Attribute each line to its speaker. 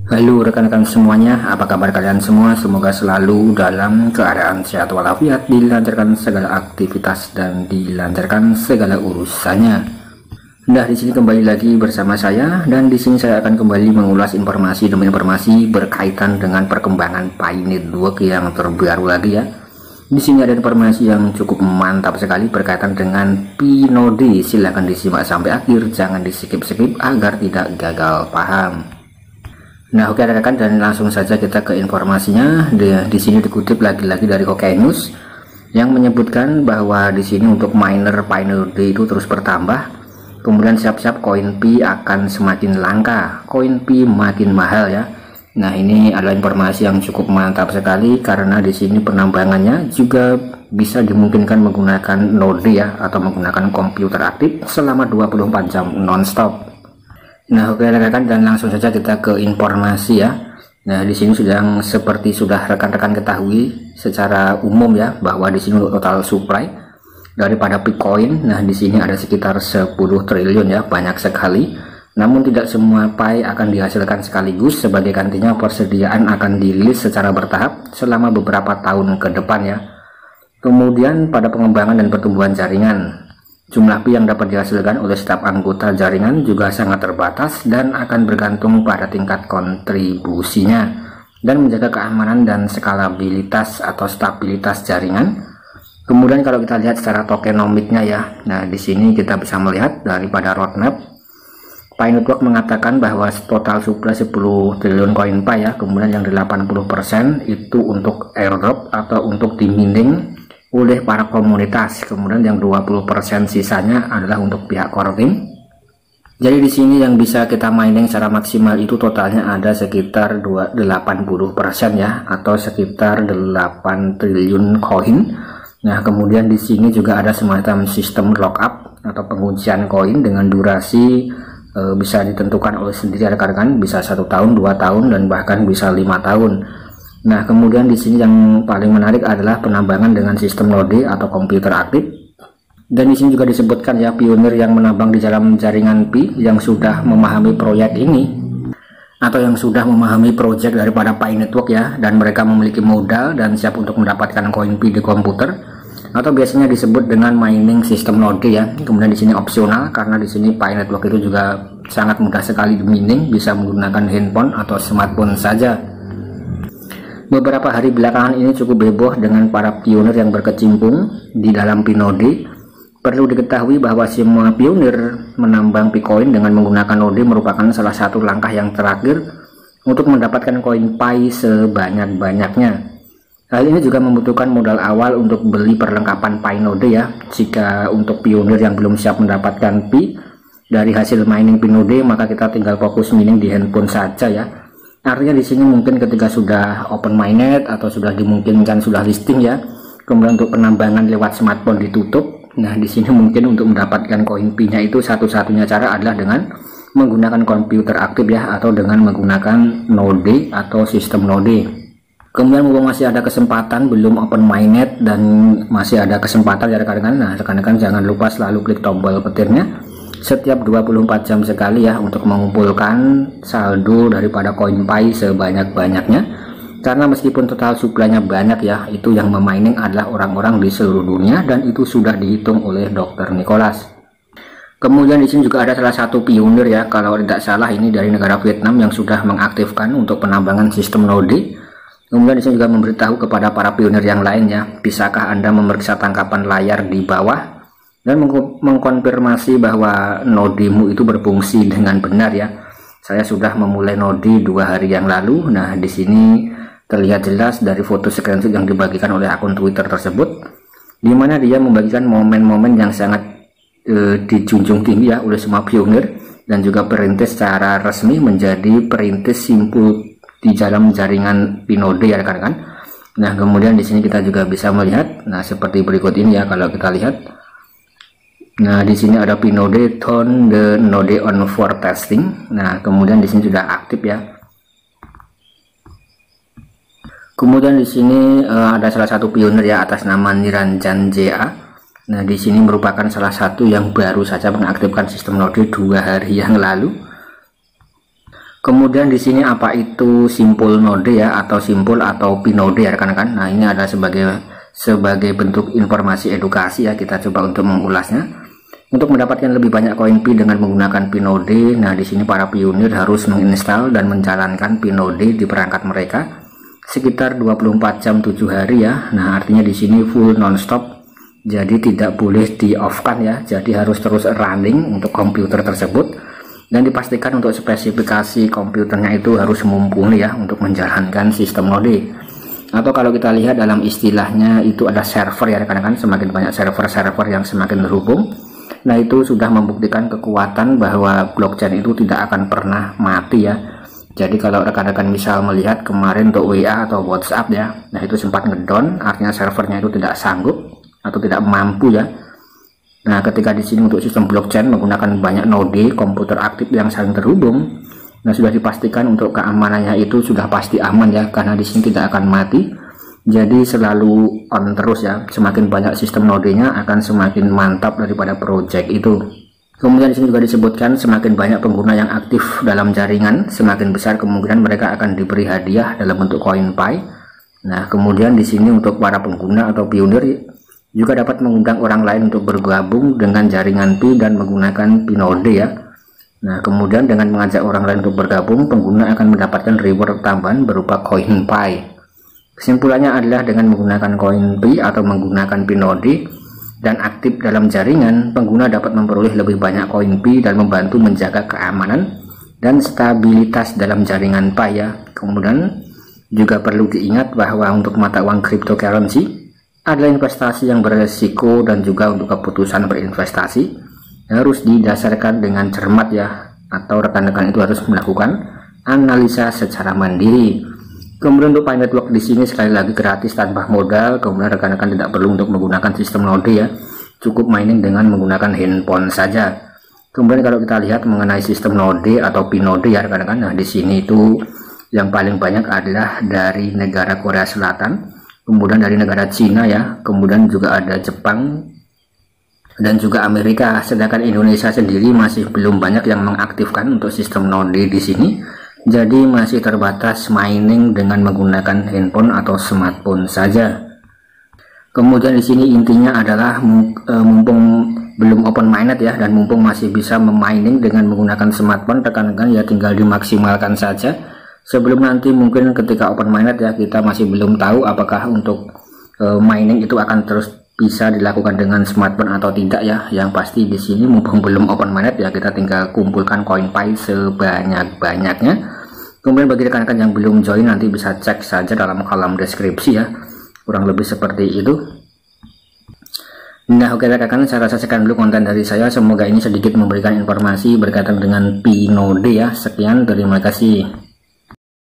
Speaker 1: Halo rekan-rekan semuanya, apa kabar kalian semua? Semoga selalu dalam keadaan sehat walafiat, dilancarkan segala aktivitas dan dilancarkan segala urusannya. Nah, di sini kembali lagi bersama saya, dan di sini saya akan kembali mengulas informasi demi informasi berkaitan dengan perkembangan Pi Network yang terbaru lagi ya. Di sini ada informasi yang cukup mantap sekali berkaitan dengan Pi Node. Silahkan disimak sampai akhir, jangan di skip-skip agar tidak gagal paham. Nah, oke rekan, dan langsung saja kita ke informasinya. Di sini dikutip lagi-lagi dari Hokkaido News yang menyebutkan bahwa di sini untuk miner Pi Node itu terus bertambah. Kemudian siap-siap koin Pi akan semakin langka, koin Pi makin mahal ya. Nah, ini adalah informasi yang cukup mantap sekali karena di sini penambangannya juga bisa dimungkinkan menggunakan node ya, atau menggunakan komputer aktif selama 24 jam non-stop. Nah, oke rekan, dan langsung saja kita ke informasi ya. Nah, di sini seperti sudah rekan-rekan ketahui secara umum ya, bahwa di sini untuk total supply daripada Bitcoin, nah di sini ada sekitar 10 triliun ya, banyak sekali. Namun tidak semua Pi akan dihasilkan sekaligus, sebagai gantinya persediaan akan dirilis secara bertahap selama beberapa tahun ke depan ya. Kemudian pada pengembangan dan pertumbuhan jaringan, jumlah Pi yang dapat dihasilkan oleh setiap anggota jaringan juga sangat terbatas dan akan bergantung pada tingkat kontribusinya dan menjaga keamanan dan skalabilitas atau stabilitas jaringan. Kemudian kalau kita lihat secara tokenomiknya ya, nah di sini kita bisa melihat daripada roadmap Pi Network mengatakan bahwa total supply 10 triliun koin Pi ya, kemudian yang 80% itu untuk airdrop atau untuk dimining oleh para komunitas, kemudian yang 20% sisanya adalah untuk pihak core team. Jadi di sini yang bisa kita mining secara maksimal itu totalnya ada sekitar 80% ya, atau sekitar 8 triliun koin. Nah, kemudian di sini juga ada semacam sistem lockup atau penguncian koin dengan durasi bisa ditentukan oleh sendiri rekan-rekan, bisa 1 tahun, 2 tahun, dan bahkan bisa 5 tahun. Nah, kemudian di sini yang paling menarik adalah penambangan dengan sistem node atau komputer aktif. Dan di sini juga disebutkan ya, pionir yang menambang di dalam jaringan Pi yang sudah memahami proyek ini atau yang sudah memahami proyek daripada Pi Network ya, dan mereka memiliki modal dan siap untuk mendapatkan koin Pi di komputer, atau biasanya disebut dengan mining sistem node ya. Kemudian di sini opsional karena di sini Pi Network itu juga sangat mudah sekali di mining, bisa menggunakan handphone atau smartphone saja. Beberapa hari belakangan ini cukup heboh dengan para pionir yang berkecimpung di dalam Pi Node. Perlu diketahui bahwa semua pionir menambang Bitcoin dengan menggunakan node merupakan salah satu langkah yang terakhir untuk mendapatkan koin Pi sebanyak-banyaknya. Hal ini juga membutuhkan modal awal untuk beli perlengkapan Pi Node ya. Jika untuk pionir yang belum siap mendapatkan Pi dari hasil mining Pi Node, maka kita tinggal fokus mining di handphone saja ya. Artinya di sini mungkin ketika sudah open mainnet atau sudah dimungkinkan sudah listing ya, kemudian untuk penambangan lewat smartphone ditutup. Nah, di sini mungkin untuk mendapatkan koin Pi-nya itu satu-satunya cara adalah dengan menggunakan komputer aktif ya, atau dengan menggunakan node atau sistem node. Kemudian mumpung masih ada kesempatan, belum open mainnet dan masih ada kesempatan ya rekan-rekan, nah rekan-rekan jangan lupa selalu klik tombol petirnya setiap 24 jam sekali ya, untuk mengumpulkan saldo daripada koin Pi sebanyak-banyaknya. Karena meskipun total suplainya banyak ya, itu yang memining adalah orang-orang di seluruh dunia, dan itu sudah dihitung oleh Dr. Nicholas. Kemudian di sini juga ada salah satu pionir ya, kalau tidak salah ini dari negara Vietnam, yang sudah mengaktifkan untuk penambangan sistem node. Kemudian disini juga memberitahu kepada para pionir yang lainnya, bisakah Anda memeriksa tangkapan layar di bawah dan mengkonfirmasi bahwa nodemu itu berfungsi dengan benar ya. Saya sudah memulai node 2 hari yang lalu. Nah, di sini terlihat jelas dari foto screenshot yang dibagikan oleh akun Twitter tersebut, di mana dia membagikan momen-momen yang sangat dijunjung tinggi ya oleh semua pionir, dan juga perintis secara resmi menjadi perintis simpul di dalam jaringan Pi Node ya rekan-rekan. Nah, kemudian di sini kita juga bisa melihat, nah seperti berikut ini ya kalau kita lihat. Nah, di sini ada Pi Node turn the node on for testing. Nah, kemudian di sini sudah aktif ya. Kemudian di sini ada salah satu pionir ya atas nama Niranjan JA. Nah, di sini merupakan salah satu yang baru saja mengaktifkan sistem node 2 hari yang lalu. Kemudian di sini apa itu simpul node ya, atau simpul atau pinode ya rekan-rekan. Nah, ini ada sebagai bentuk informasi edukasi ya, kita coba untuk mengulasnya. Untuk mendapatkan lebih banyak koin Pi dengan menggunakan pinode, nah di sini para pionir harus menginstal dan menjalankan pinode di perangkat mereka sekitar 24 jam 7 hari ya. Nah, artinya di sini full nonstop. Jadi tidak boleh di off kan ya. Jadi harus terus running untuk komputer tersebut. Dan dipastikan untuk spesifikasi komputernya itu harus mumpuni ya untuk menjalankan sistem node. Atau kalau kita lihat dalam istilahnya itu ada server ya rekan-rekan, semakin banyak server-server yang semakin terhubung. Nah, itu sudah membuktikan kekuatan bahwa blockchain itu tidak akan pernah mati ya. Jadi kalau rekan-rekan misal melihat kemarin untuk WA atau WhatsApp ya, nah itu sempat ngedown, artinya servernya itu tidak sanggup atau tidak mampu ya. Nah, ketika di sini untuk sistem blockchain menggunakan banyak node komputer aktif yang saling terhubung, nah sudah dipastikan untuk keamanannya itu sudah pasti aman ya, karena di sini tidak akan mati. Jadi selalu on terus ya. Semakin banyak sistem nodenya akan semakin mantap daripada project itu. Kemudian di sini juga disebutkan semakin banyak pengguna yang aktif dalam jaringan, semakin besar kemungkinan mereka akan diberi hadiah dalam bentuk koin Pi. Nah, kemudian di sini untuk para pengguna atau pionir juga dapat mengundang orang lain untuk bergabung dengan jaringan Pi dan menggunakan pinode ya. Nah, kemudian dengan mengajak orang lain untuk bergabung, pengguna akan mendapatkan reward tambahan berupa koin Pi. Kesimpulannya adalah dengan menggunakan koin Pi atau menggunakan pinode dan aktif dalam jaringan, pengguna dapat memperoleh lebih banyak koin Pi dan membantu menjaga keamanan dan stabilitas dalam jaringan Pi ya. Kemudian juga perlu diingat bahwa untuk mata uang cryptocurrency adalah investasi yang beresiko, dan juga untuk keputusan berinvestasi harus didasarkan dengan cermat ya, atau rekan-rekan itu harus melakukan analisa secara mandiri. Kemudian untuk Pi Network di sini sekali lagi gratis tanpa modal. Kemudian rekan-rekan tidak perlu untuk menggunakan sistem node ya, cukup mining dengan menggunakan handphone saja. Kemudian kalau kita lihat mengenai sistem node atau pinode ya rekan-rekan, nah di sini itu yang paling banyak adalah dari negara Korea Selatan, kemudian dari negara Cina ya, kemudian juga ada Jepang dan juga Amerika. Sedangkan Indonesia sendiri masih belum banyak yang mengaktifkan untuk sistem node di sini. Jadi masih terbatas mining dengan menggunakan handphone atau smartphone saja. Kemudian di sini intinya adalah mumpung belum open mainnet ya, dan mumpung masih bisa memining dengan menggunakan smartphone, rekan-rekan ya tinggal dimaksimalkan saja. Sebelum nanti mungkin ketika open mainnet ya, kita masih belum tahu apakah untuk mining itu akan terus bisa dilakukan dengan smartphone atau tidak ya. Yang pasti di sini mumpung belum open mainnet ya, kita tinggal kumpulkan koin Pi sebanyak-banyaknya. Kemudian bagi rekan-rekan yang belum join, nanti bisa cek saja dalam kolom deskripsi ya, kurang lebih seperti itu. Nah, oke rekan-rekan, saya rasa sekian dulu konten dari saya. Semoga ini sedikit memberikan informasi berkaitan dengan pinode ya. Sekian, terima kasih.